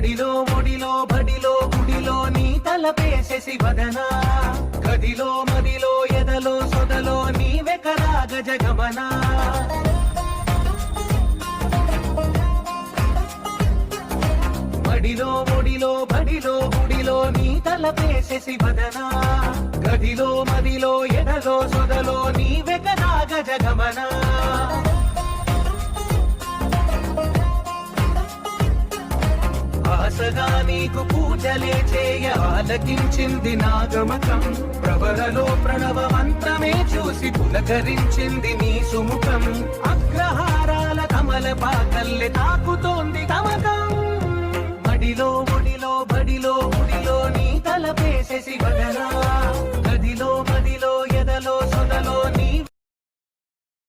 మడిలో ఒడిలో బడిలో గుడిలో నీ తలపేసే శివదనా గదిలో మదిలో ఎదలో సొదలో నీవే కదా గజగమనా మడిలో ఒడిలో బడిలో గుడిలో నీ తలపేసే శివదనా గదిలో మదిలో ఎదలో సొదలో నీవే కదా గజగమనా ఆశగా నీకు పూజలే చేయ ఆలకించింది నాగమకం ప్రవరలో ప్రణవ మంత్రమే చూసి పులకరించింది నీ సుముఖం అగ్రహారాల కమల పాకల్లె తాకుతోంది